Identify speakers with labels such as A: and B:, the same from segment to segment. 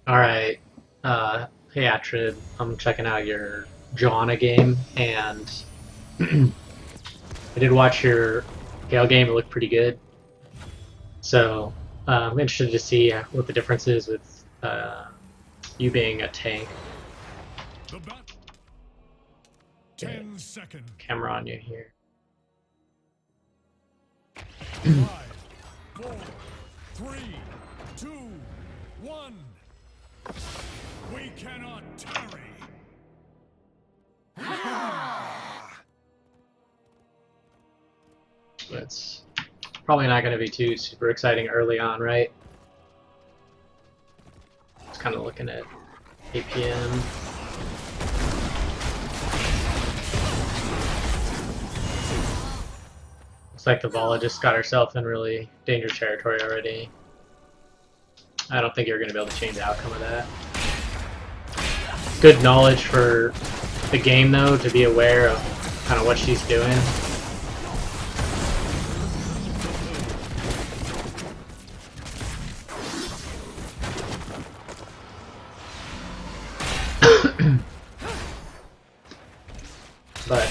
A: Alright, hey Atrid, I'm checking out your Johanna game, and I did watch your Gale game, it looked pretty good. So, I'm interested to see what the difference is with you being a tank.
B: The bat. 10 seconds.
A: Camera on you here.
B: 5, 4, 3, 2, 1. We cannot tarry.
A: It's probably not going to be too super exciting early on, right? Just kind of looking at APM. Looks like the Vala just got herself in really dangerous territory already. I don't think you're going to be able to change the outcome of that. Good knowledge for the game, though, to be aware of kind of what she's doing. But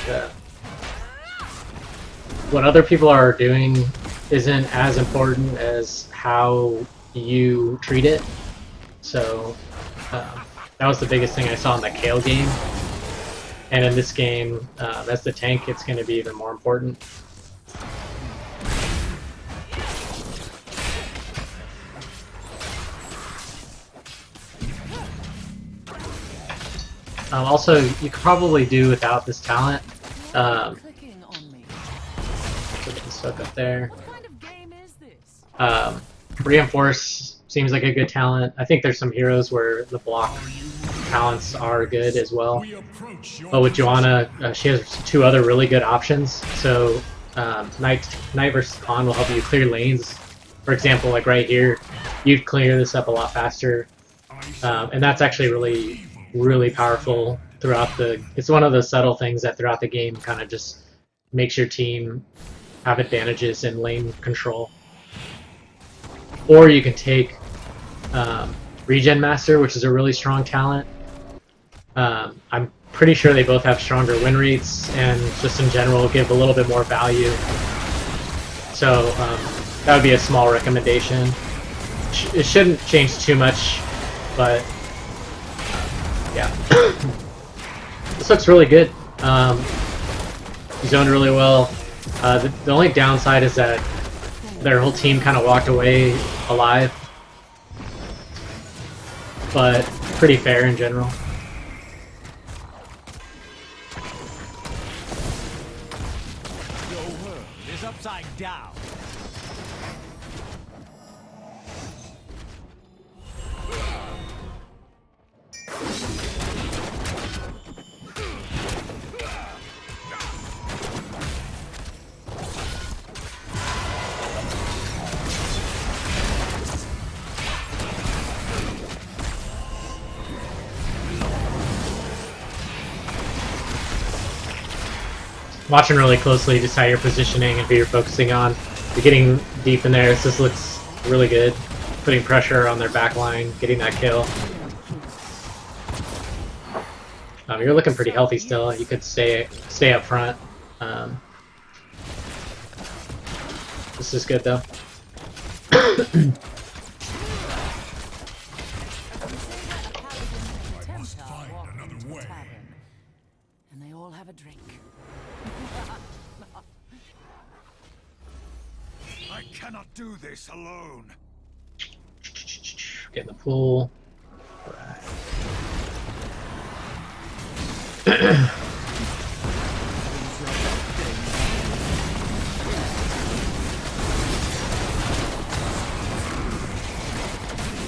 A: what other people are doing isn't as important as how you treat it. So that was the biggest thing I saw in the Kale game. And in this game, as the tank, it's going to be even more important. Also, you could probably do without this talent. Getting stuck up there. Reinforce seems like a good talent. I think there's some heroes where the block talents are good as well. But with Johanna, she has two other really good options. So Knight versus Pawn will help you clear lanes. For example, like right here, you'd clear this up a lot faster. And that's actually really powerful throughout the... It's one of the subtle things that throughout the game kind of just makes your team have advantages in lane control. Or you can take Regen Master, which is a really strong talent. I'm pretty sure they both have stronger win rates and just in general give a little bit more value. So that would be a small recommendation. It shouldn't change too much, but yeah. This looks really good. Zoned really well. The only downside is that their whole team kind of walked away alive, but pretty fair in general.
C: Your world is upside down.
A: Watching really closely just how you're positioning and who you're focusing on. You're getting deep in there. This looks really good. Putting pressure on their back line, getting that kill. You're looking pretty healthy still. You could stay up front. This is good though.
B: I must find another way.
D: And they all have a drink.
B: I cannot do this alone.
A: Get in the pool. Right.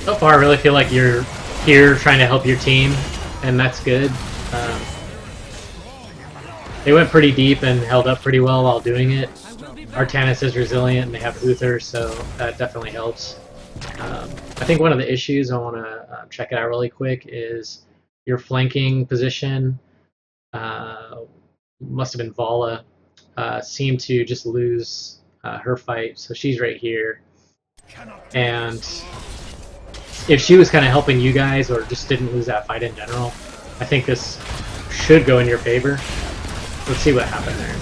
A: So far, I really feel like you're here trying to help your team, and that's good. They went pretty deep and held up pretty well while doing it. Artanis is resilient, and they have Uther, so that definitely helps. I think one of the issues, I want to check it out really quick, is your flanking position. Must have been Vala. Seemed to just lose her fight, so she's right here. And if she was kind of helping you guys or just didn't lose that fight in general, I think this should go in your favor. Let's see what happened there.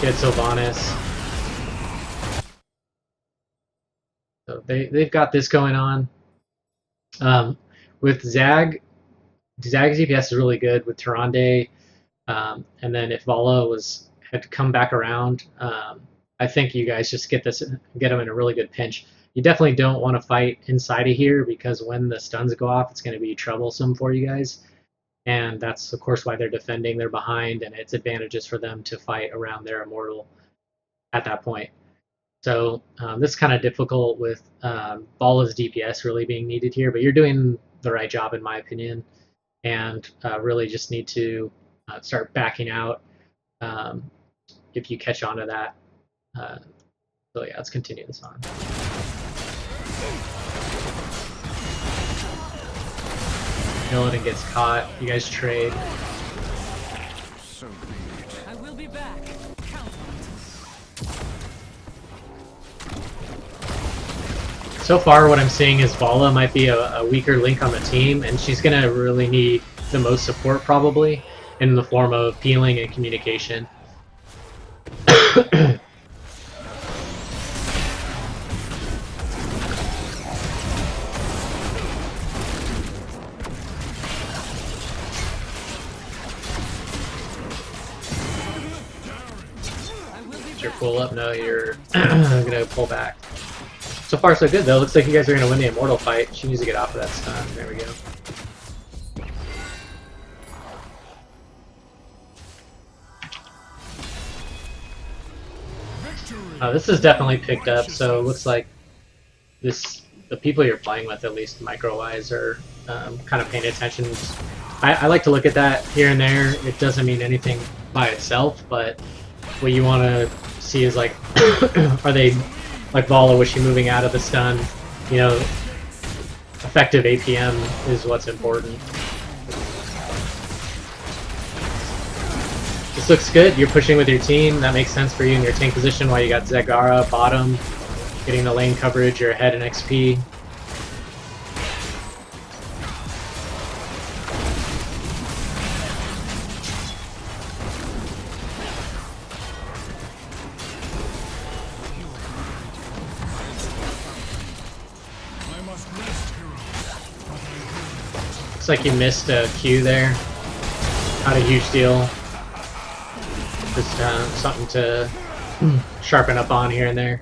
A: Get Sylvanas. So they've got this going on. With Zag's DPS is really good with Tyrande, and then if Vala had come back around, I think you guys just get them in a really good pinch. You definitely don't want to fight inside of here because when the stuns go off, it's going to be troublesome for you guys. And that's, of course, why they're defending. They're behind, and it's advantages for them to fight around their immortal at that point. So this is kind of difficult with Vala's DPS really being needed here, but you're doing the right job, in my opinion, and really just need to start backing out if you catch on to that. So yeah, let's continue this on. Milton gets caught. You guys trade.
D: I will be back. Count on it.
A: So far, what I'm seeing is Vala might be a weaker link on the team, and she's going to really need the most support probably in the form of healing and communication. Your pull up? No, you're gonna pull back. So far, so good though. Looks like you guys are gonna win the immortal fight. She needs to get off of that stun. There we go. This is definitely picked up. So it looks like the people you're playing with, at least micro-wise, are kind of paying attention. I like to look at that here and there. It doesn't mean anything by itself, but what you want to see is like, are they like Vala? Was she moving out of the stun? You know, effective APM is what's important. This looks good. You're pushing with your team. That makes sense for you in your tank position while you got Zagara bottom, getting the lane coverage. You're ahead in XP. Looks like you missed a Q there. Not a huge deal. Just something to sharpen up on here and there.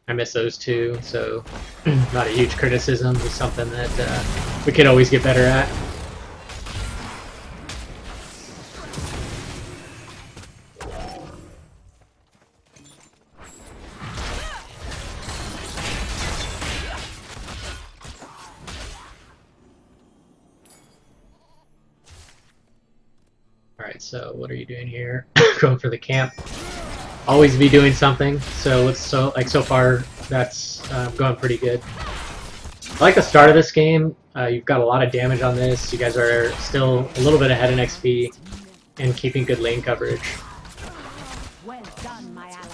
A: I missed those two, so not a huge criticism. Just something that we could always get better at. Alright, so what are you doing here? Going for the camp. Always be doing something, so so far that's going pretty good. I like the start of this game. You've got a lot of damage on this. You guys are still a little bit ahead in XP and keeping good lane coverage.
D: Well done, my ally.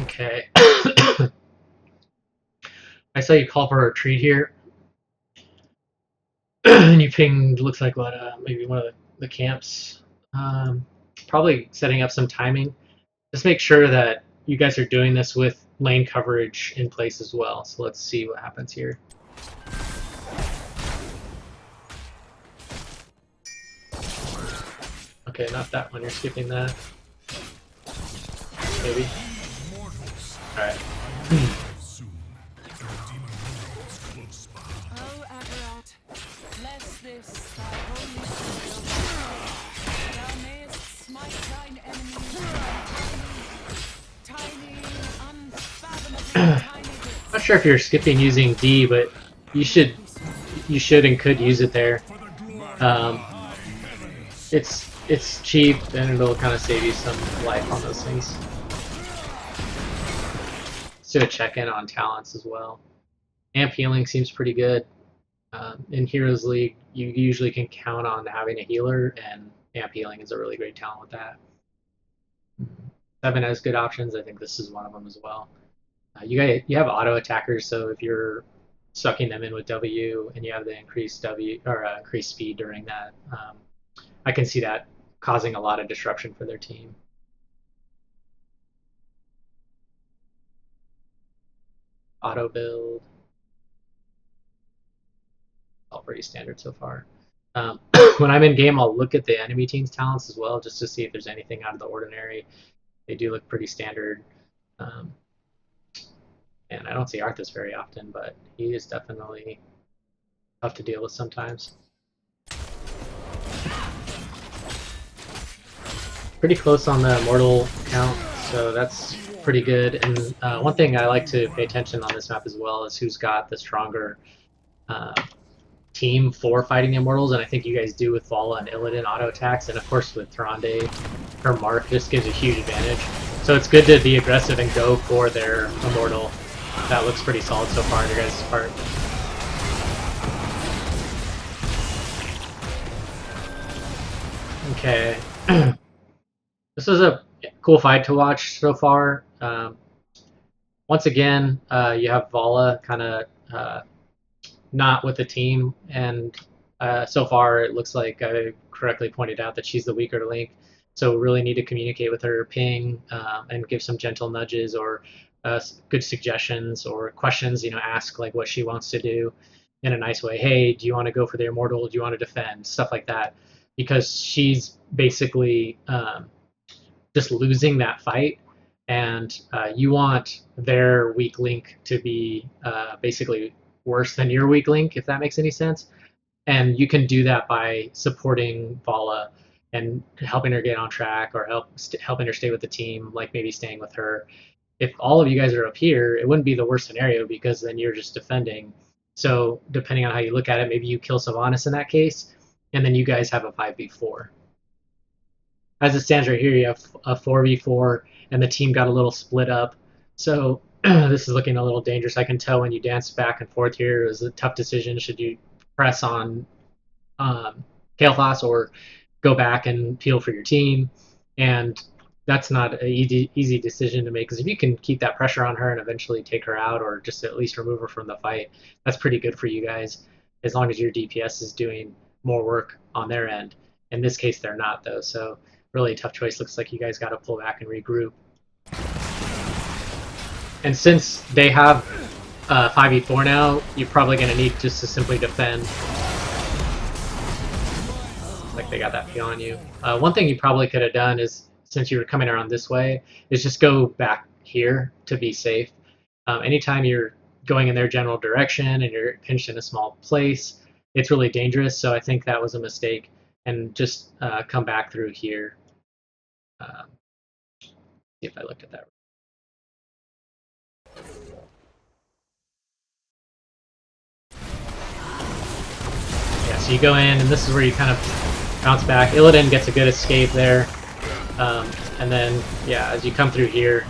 A: Okay. I saw you call for a retreat here. And you pinged, looks like what, maybe one of the camps. Probably setting up some timing. Just make sure that you guys are doing this with lane coverage in place as well. So let's see what happens here. Okay, not that one. You're skipping that. Maybe. Alright.
D: Oh, Agarot, bless this thy holy soil. Thou mayest smite thine enemies tiny, unfathomable tiny bits.
A: Not sure if you're skipping using D, but you should and could use it there. it's cheap and it'll kind of save you some life on those things. Let's do a check-in on talents as well. Amp healing seems pretty good. In Heroes League, you usually can count on having a healer, and amp healing is a really great talent with that. 7 has good options. I think this is one of them as well. You have auto attackers, so if you're sucking them in with W and you have the increased W or increased speed during that, I can see that causing a lot of disruption for their team. Auto build, all pretty standard so far. When I'm in game, I'll look at the enemy team's talents as well, just to see if there's anything out of the ordinary. They do look pretty standard. And I don't see Arthas very often, but he is definitely tough to deal with sometimes. Pretty close on the mortal count, so that's pretty good. And one thing I like to pay attention on this map as well is who's got the stronger team for fighting immortals, and I think you guys do with Vala and Illidan auto attacks, and of course with Tyrande, her mark just gives a huge advantage. So it's good to be aggressive and go for their immortal. That looks pretty solid so far on your guys' part. Okay. This is a cool fight to watch so far. Once again, you have Vala kind of not with the team, and so far it looks like I correctly pointed out that she's the weaker link. So really need to communicate with her, ping, and give some gentle nudges or good suggestions or questions. Ask like what she wants to do in a nice way. Hey, do you want to go for the immortal? Do you want to defend? Stuff like that, because she's basically just losing that fight, and you want their weak link to be basically worse than your weak link, if that makes any sense. And you can do that by supporting Vala and helping her get on track, or helping her stay with the team, like maybe staying with her. If all of you guys are up here, it wouldn't be the worst scenario, because then you're just defending. So depending on how you look at it, maybe you kill Sylvanas in that case, and then you guys have a 5v4. As it stands right here, you have a 4v4, and the team got a little split up. So this is looking a little dangerous. I can tell when you dance back and forth here. It was a tough decision. Should you press on Kael'thas or go back and peel for your team? And that's not an easy decision to make, because if you can keep that pressure on her and eventually take her out, or just at least remove her from the fight, that's pretty good for you guys, as long as your DPS is doing more work on their end. In this case, they're not, though, so really tough choice. Looks like you guys got to pull back and regroup. And since they have 5v4 now, you're probably going to need just to simply defend. Like they got that P on you. One thing you probably could have done is, since you were coming around this way, is just go back here to be safe. Anytime you're going in their general direction and you're pinched in a small place, it's really dangerous. So I think that was a mistake, and just come back through here. See if I looked at that. Yeah, so you go in, and this is where you kind of bounce back. Illidan gets a good escape there. And then, yeah, as you come through here,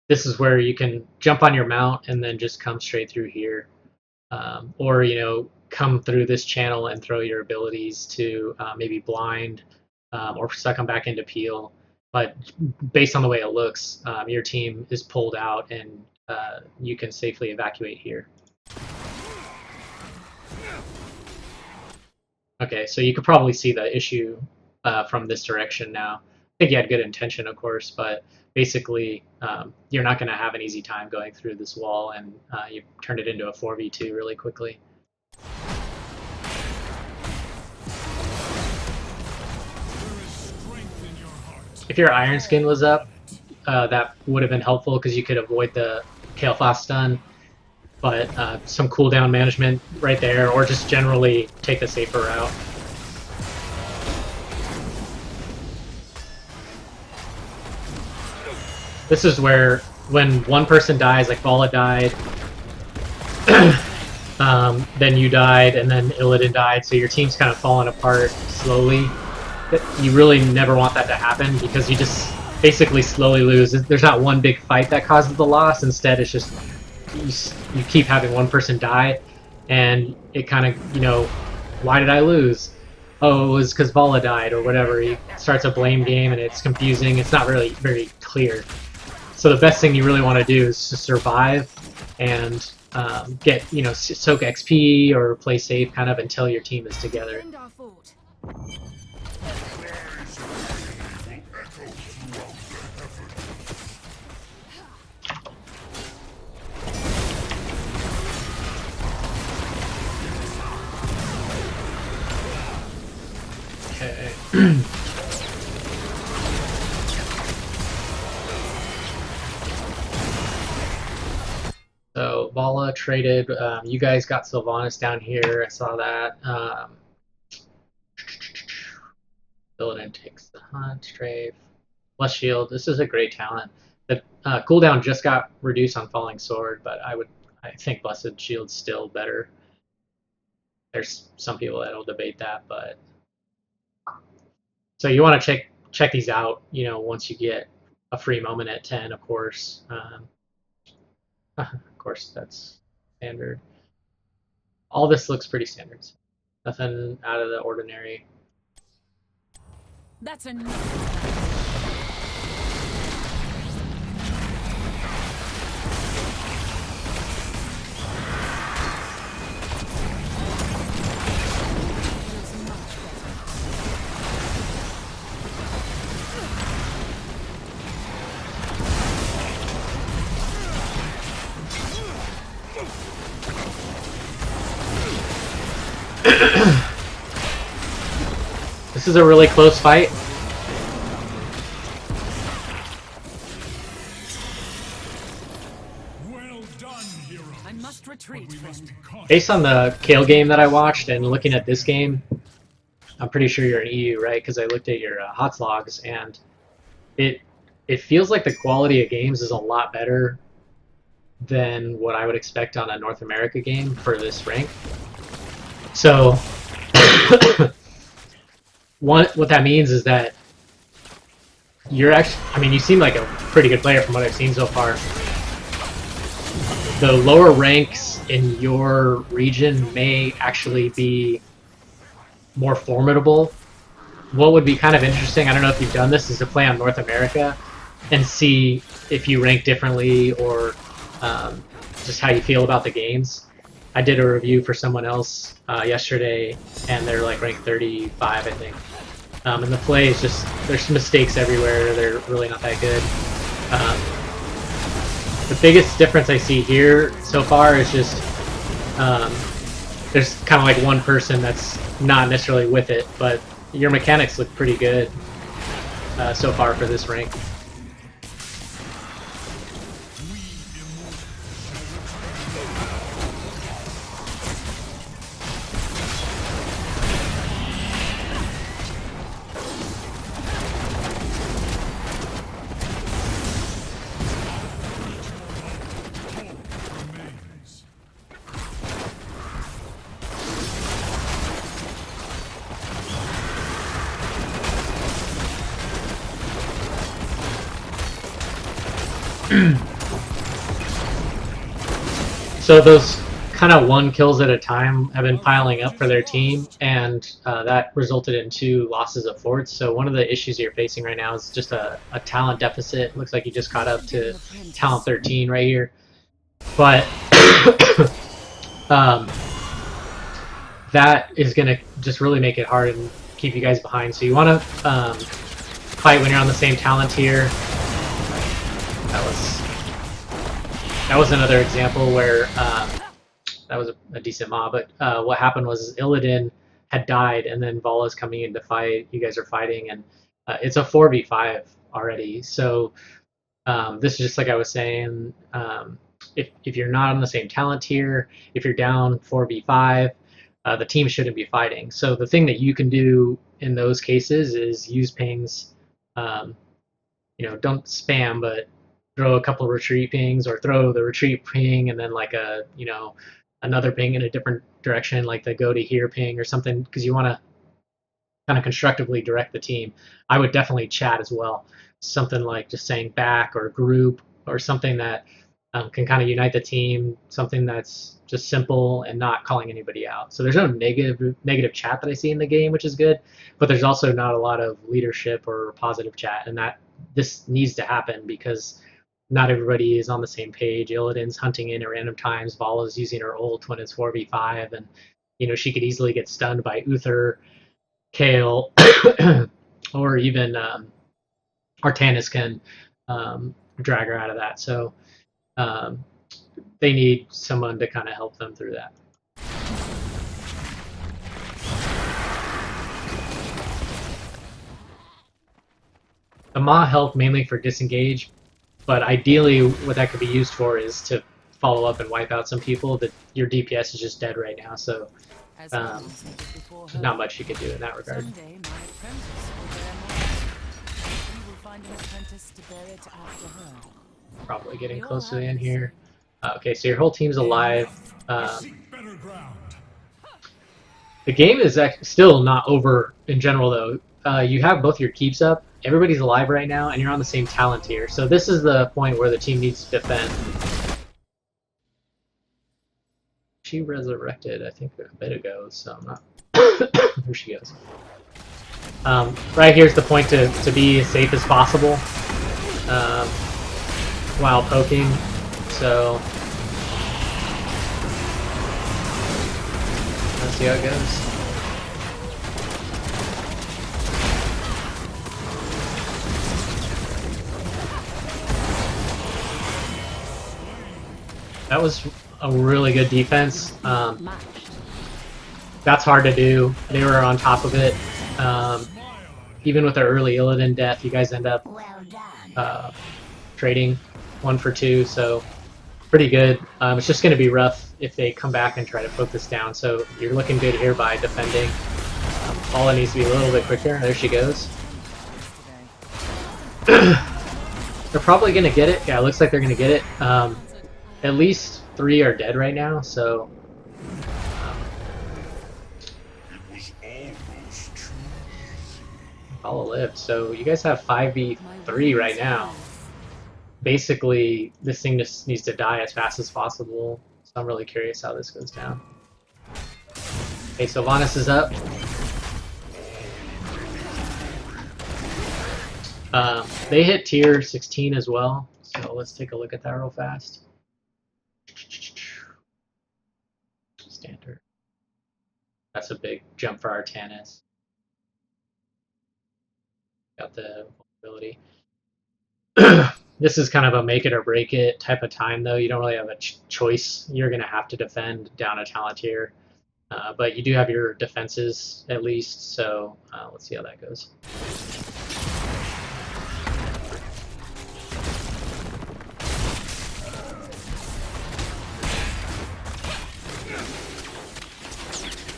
A: this is where you can jump on your mount and then just come straight through here. Or, come through this channel and throw your abilities to maybe blind or suck them back into peel. But based on the way it looks, your team is pulled out, and you can safely evacuate here. Okay, so you could probably see the issue from this direction now. I think you had good intention, of course, but basically you're not going to have an easy time going through this wall, and you turned it into a 4v2 really quickly. If your Iron Skin was up, that would have been helpful, because you could avoid the Kael'thas stun. But some cooldown management right there, or just generally take the safer route. This is where, when one person dies, like Vala died, then you died, and then Illidan died, so your team's kind of falling apart slowly. You really never want that to happen because you just basically slowly lose. There's not one big fight that causes the loss. Instead, it's just you keep having one person die, and it kind of, why did I lose? Oh, it was because Vala died or whatever. He starts a blame game, and it's confusing. It's not really very clear. So the best thing you really want to do is to survive and get, soak XP or play safe kind of until your team is together.
D: Defend our fort.
A: Okay. So Vala traded. You guys got Sylvanas down here. I saw that. Illidan takes the hunt. Strafe. Plus shield. This is a great talent. The cooldown just got reduced on Falling Sword, but I think Blessed Shield's still better. There's some people that'll debate that, but so you want to check these out. Once you get a free moment at 10, of course. Of course, that's standard. All this looks pretty standard. Nothing out of the ordinary.
D: That's enough.
A: This is a really close fight.
B: Well done, hero.
D: I must retreat,
B: We must
D: friend.
B: be cautious.
A: Based on the Kale game that I watched and looking at this game, I'm pretty sure you're in EU, right? Because I looked at your HOTS logs, and it feels like the quality of games is a lot better than what I would expect on a North America game for this rank. So what that means is that you're actually, you seem like a pretty good player from what I've seen so far. The lower ranks in your region may actually be more formidable. What would be kind of interesting, I don't know if you've done this, is to play on North America and see if you rank differently or just how you feel about the games. I did a review for someone else yesterday, and they're like ranked 35, I think. And the play is just, there's mistakes everywhere. They're really not that good. The biggest difference I see here so far is just there's kind of like one person that's not necessarily with it, but your mechanics look pretty good so far for this rank.
B: Remains.
A: So those kind of one kills at a time have been piling up for their team, and that resulted in 2 losses of forts. So one of the issues you're facing right now is just a talent deficit. Looks like you just caught up to talent 13 right here. But that is going to just really make it hard and keep you guys behind. So you want to fight when you're on the same talent tier. That was another example where that was a decent mob. But what happened was Illidan had died, and then Vala's coming in to fight. You guys are fighting, and it's a 4v5 already. So this is just like I was saying. If you're not on the same talent tier, if you're down 4v5, the team shouldn't be fighting. So the thing that you can do in those cases is use pings. Don't spam, but throw a couple retreat pings, or throw the retreat ping and then like a another ping in a different direction, like the go to here ping or something, because you want to kind of constructively direct the team. I would definitely chat as well. Something like just saying back or group or something that can kind of unite the team. Something that's just simple and not calling anybody out. So there's no negative chat that I see in the game, which is good. But there's also not a lot of leadership or positive chat, and that this needs to happen because not everybody is on the same page. Illidan's hunting in at random times. Vala's using her ult when it's 4v5, and she could easily get stunned by Uther, Kale, or even Artanis can drag her out of that. So um, they need someone to kind of help them through that. The Ma help mainly for disengage, but ideally what that could be used for is to follow up and wipe out some people. That your DPS is just dead right now, so not much you could do in that regard.
D: Someday my apprentice will bear more. You will find an apprentice to bear it after her.
A: Probably getting close to the end here. Okay, so your whole team's alive. The game is still not over in general, though. You have both your keeps up. Everybody's alive right now, and you're on the same talent tier. So this is the point where the team needs to defend. She resurrected, I think, a bit ago, so I'm not... Here she goes. Right here's the point to be as safe as possible while poking. So let's see how it goes. That was a really good defense. That's hard to do. They were on top of it. Even with their early Illidan death, you guys end up trading 1 for 2, so pretty good. It's just going to be rough if they come back and try to poke this down, so you're looking good here by defending. Paula needs to be a little bit quicker. There she goes. They're probably going to get it. Yeah, it looks like they're going to get it. At least 3 are dead right now, so... Paula lived, so you guys have 5v3 right now. Basically, this thing just needs to die as fast as possible, so I'm really curious how this goes down. Okay, so Sylvanas is up. They hit tier 16 as well, so let's take a look at that real fast. Standard. That's a big jump for Artanis. Got the vulnerability. This is kind of a make it or break it type of time, though. You don't really have a choice. You're going to have to defend down a talent tier. But you do have your defenses, at least, so let's see how that goes.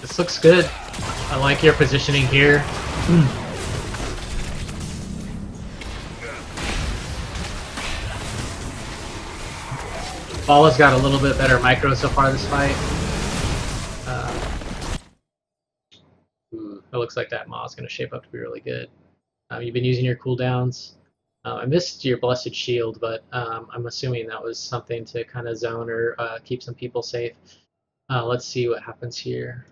A: This looks good. I like your positioning here. Paula's got a little bit better micro so far this fight. It looks like that Maw is going to shape up to be really good. You've been using your cooldowns. I missed your Blessed Shield, but I'm assuming that was something to kind of zone or keep some people safe. Let's see what happens here.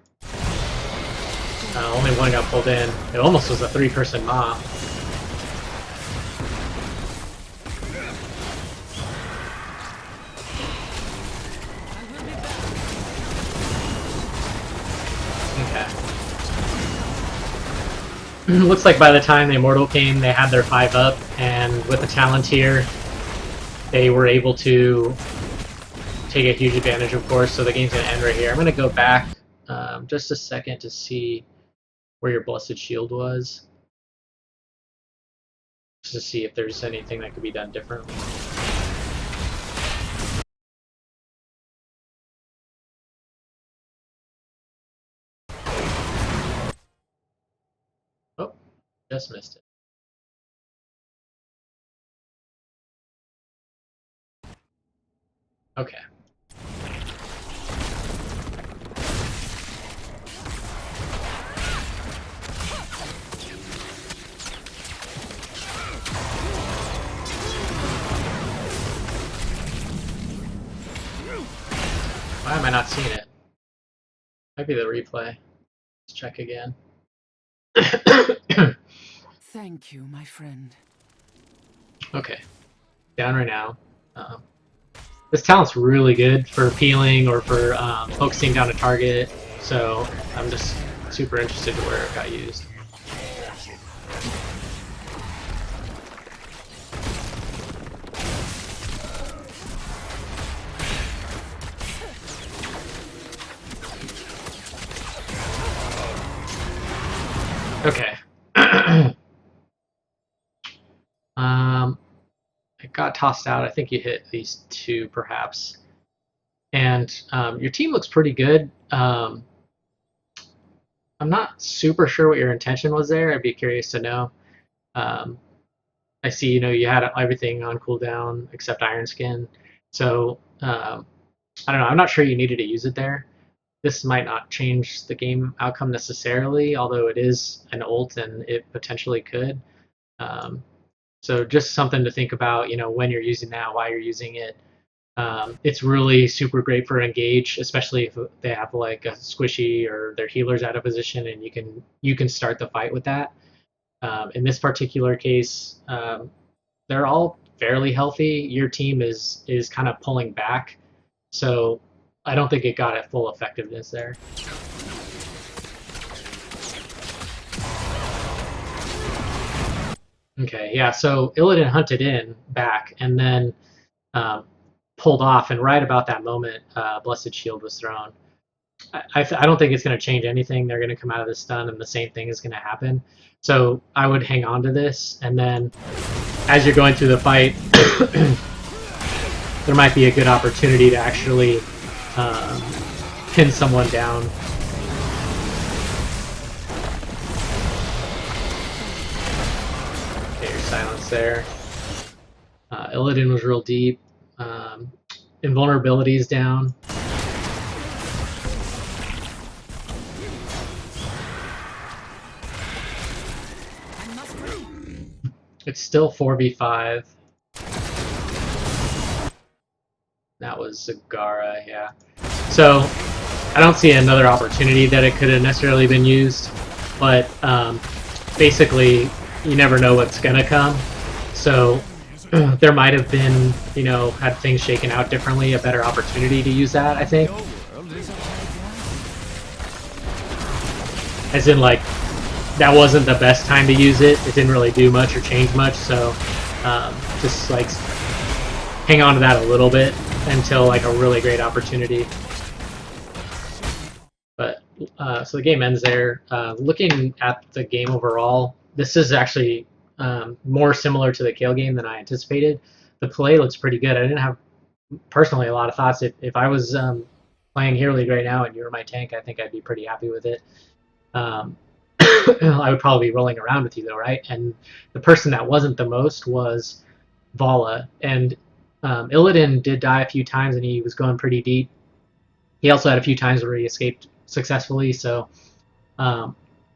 A: Only one got pulled in. It almost was a 3-person Maw. Looks like by the time the Immortal came, they had their 5 up, and with the talent here, they were able to take a huge advantage, of course, so the game's going to end right here. I'm going to go back just a second to see where your Blessed Shield was, just to see if there's anything that could be done differently. Oh, just missed it. Okay. I not seen it? Might be the replay. Let's check again.
D: Thank you, my friend.
A: Okay, down right now. This talent's really good for peeling or for focusing down a target, so I'm just super interested in where it got used. Okay. It got tossed out. I think you hit at least 2, perhaps. And your team looks pretty good. I'm not super sure what your intention was there. I'd be curious to know. Um, I see, you had everything on cooldown except Iron Skin. So, I don't know. I'm not sure you needed to use it there. This might not change the game outcome necessarily, although it is an ult and it potentially could. Um, so just something to think about, when you're using that, why you're using it. It's really super great for engage, especially if they have like a squishy or their healer's out of position, and you can start the fight with that. In this particular case, they're all fairly healthy. Your team is kind of pulling back, so I don't think it got at full effectiveness there. Okay, yeah. So Illidan hunted in back and then um, pulled off, and right about that moment, Blessed Shield was thrown. I don't think it's going to change anything. They're going to come out of this stun, and the same thing is going to happen. So I would hang on to this, and then as you're going through the fight, there might be a good opportunity to actually pin someone down. Okay, your silence there. Illidan was real deep. Invulnerability is down. It's still 4v5. That was Zagara, yeah. So I don't see another opportunity that it could have necessarily been used, but basically you never know what's gonna come. So there might have been, had things shaken out differently, a better opportunity to use that, I think. As in, like, that wasn't the best time to use it. It didn't really do much or change much, so just, like, hang on to that a little bit until, like, a really great opportunity. But, so the game ends there. Looking at the game overall, this is actually more similar to the Kale game than I anticipated. The play looks pretty good. I didn't have, personally, a lot of thoughts. If I was playing Hero League right now and you were my tank, I think I'd be pretty happy with it. I would probably be rolling around with you, though, right? And the person that wasn't the most was Vala. And Illidan did die a few times, and he was going pretty deep. He also had a few times where he escaped successfully, so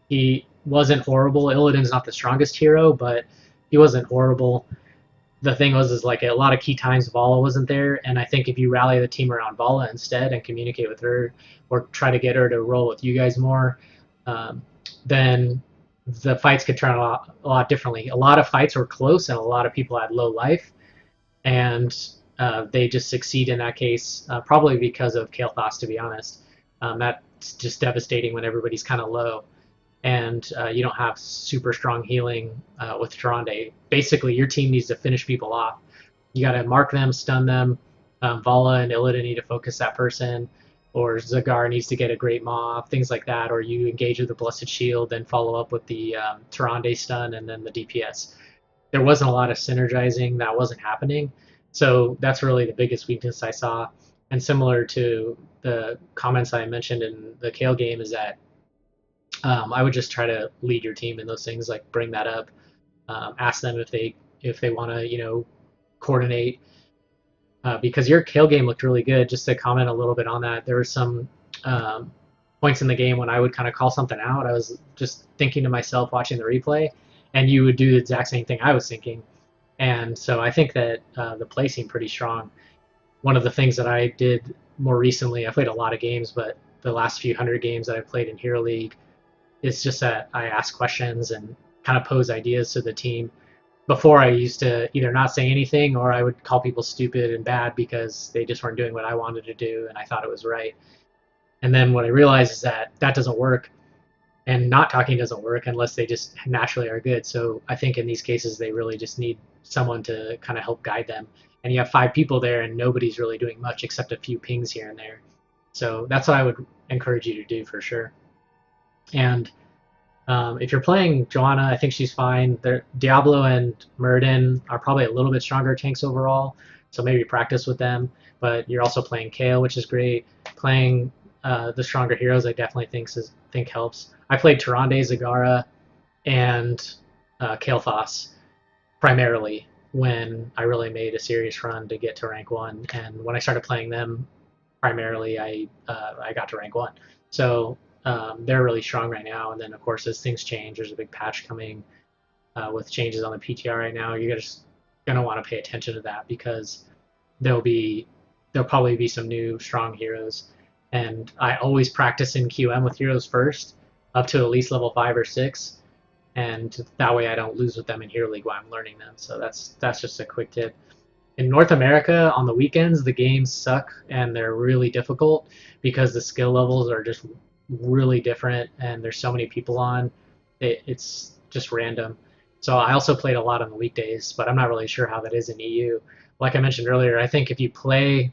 A: he wasn't horrible. Illidan's not the strongest hero, but he wasn't horrible. The thing was, like, a lot of key times Vala wasn't there, and I think if you rally the team around Vala instead and communicate with her or try to get her to roll with you guys more, then the fights could turn a lot differently. A lot of fights were close, and a lot of people had low life, and they just succeed in that case, probably because of Kael'thas, to be honest. That's just devastating when everybody's kind of low, and you don't have super strong healing with Tyrande. Basically, your team needs to finish people off. You got to mark them, stun them. Vala and Illidan need to focus that person, or Zagar needs to get a great maw, things like that, or you engage with the Blessed Shield, then follow up with the Tyrande stun and then the DPS. There wasn't a lot of synergizing. That wasn't happening. So that's really the biggest weakness I saw. And similar to the comments I mentioned in the Kale game is that I would just try to lead your team in those things, like bring that up, ask them if they want to, coordinate. Because your Kale game looked really good. Just to comment a little bit on that, there were some points in the game when I would kind of call something out. I was just thinking to myself watching the replay, and you would do the exact same thing I was thinking. And so I think that the play seemed pretty strong. One of the things that I did more recently, I played a lot of games, but the last few hundred games that I've played in Hero League, it's just that I ask questions and kind of pose ideas to the team. Before, I used to either not say anything or I would call people stupid and bad because they just weren't doing what I wanted to do and I thought it was right. And then what I realized is that that doesn't work, and not talking doesn't work unless they just naturally are good. So I think in these cases they really just need someone to kind of help guide them. And you have 5 people there and nobody's really doing much except a few pings here and there. So that's what I would encourage you to do for sure. And if you're playing Johanna, I think she's fine. Diablo and Muradin are probably a little bit stronger tanks overall, so maybe practice with them. But you're also playing Kale, which is great. Playing the stronger heroes, I definitely think helps. I played Tyrande, Zagara, and Kael'thas primarily when I really made a serious run to get to rank 1. And when I started playing them primarily, I got to rank 1. So they're really strong right now. And then, of course, as things change, there's a big patch coming with changes on the PTR right now. You're just going to want to pay attention to that because there'll probably be some new strong heroes. And I always practice in QM with heroes first, up to at least level 5 or 6. And that way I don't lose with them in Hero League while I'm learning them. So that's just a quick tip. In North America, on the weekends, the games suck and they're really difficult because the skill levels are just really different and there's so many people on. It's just random. So I also played a lot on the weekdays, but I'm not really sure how that is in EU. Like I mentioned earlier, I think if you play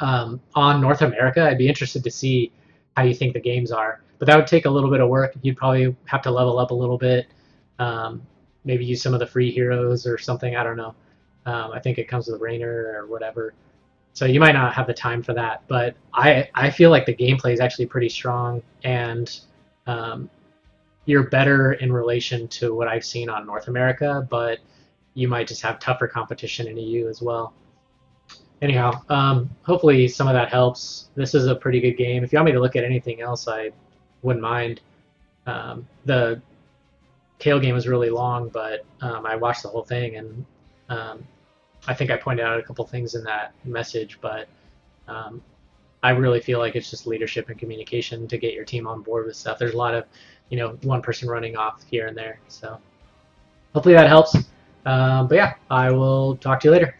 A: on North America, I'd be interested to see how you think the games are. But that would take a little bit of work. You'd probably have to level up a little bit, maybe use some of the free heroes or something. I don't know. I think it comes with Rainer or whatever. So you might not have the time for that. But I feel like the gameplay is actually pretty strong, and you're better in relation to what I've seen on North America, but you might just have tougher competition in EU as well. Anyhow, hopefully some of that helps. This is a pretty good game. If you want me to look at anything else, I wouldn't mind. The Kale game was really long, but I watched the whole thing, and I think I pointed out a couple things in that message, but I really feel like it's just leadership and communication to get your team on board with stuff. There's a lot of, one person running off here and there. So hopefully that helps. But yeah, I will talk to you later.